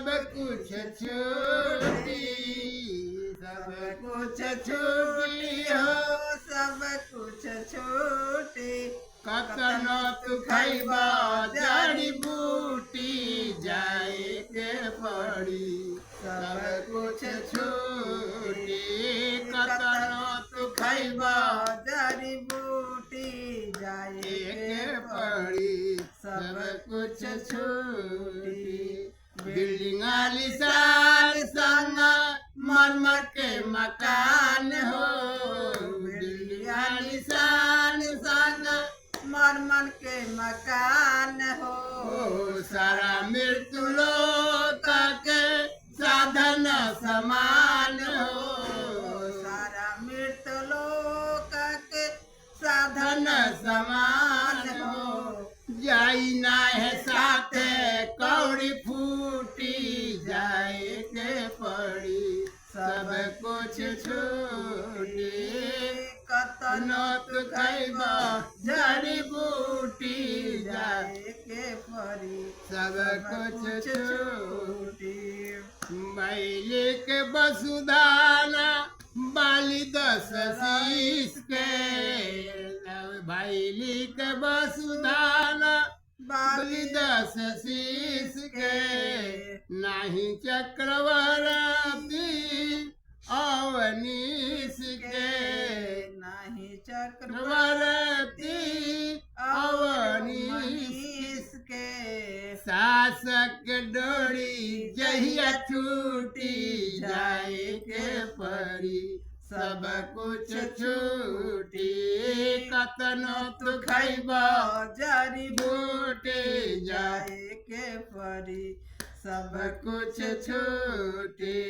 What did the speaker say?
सब कुछ छूटी, सब कुछ छूटी हो, सब कुछ छूटी। कतनो तू खैबा जड़ी बूटी जाए के पड़ी, सब कुछ छूटी। कतनो तू खैबा जड़ी बूटी जाए के पड़ी, सब कुछ छूटी। बिल्डिंग आलिशान संग मरमर के मकान हो, बिल्डिंग आलिशान संग मरमर के मकान हो। सारा मृत्यु लोक के साधन समान हो, सारा मृत्यु लोक के साधन समान हो। जाई ना है साथे कौड़ी फूटी जाए के पड़ी, सब कुछ छूटी। कतनो तू खैबा जड़ी बूटी जाए के परी, सब कुछ छूटी। छूटी। मैली के वसुधाना बाली 10 शीश के, भैली के वसुधाना बाली 10 शीश के। नाही चक्रवर्ती अवनीश के, नहीं चक्रवर्ती चक्रवर्ती अवनीश के। शासक डोरी जहिया छूटी जाए के पड़ी, सब कुछ छूटी। कतनो तू खैबा जड़ी बूटी जाए जाए के परी, सब कुछ छूटी।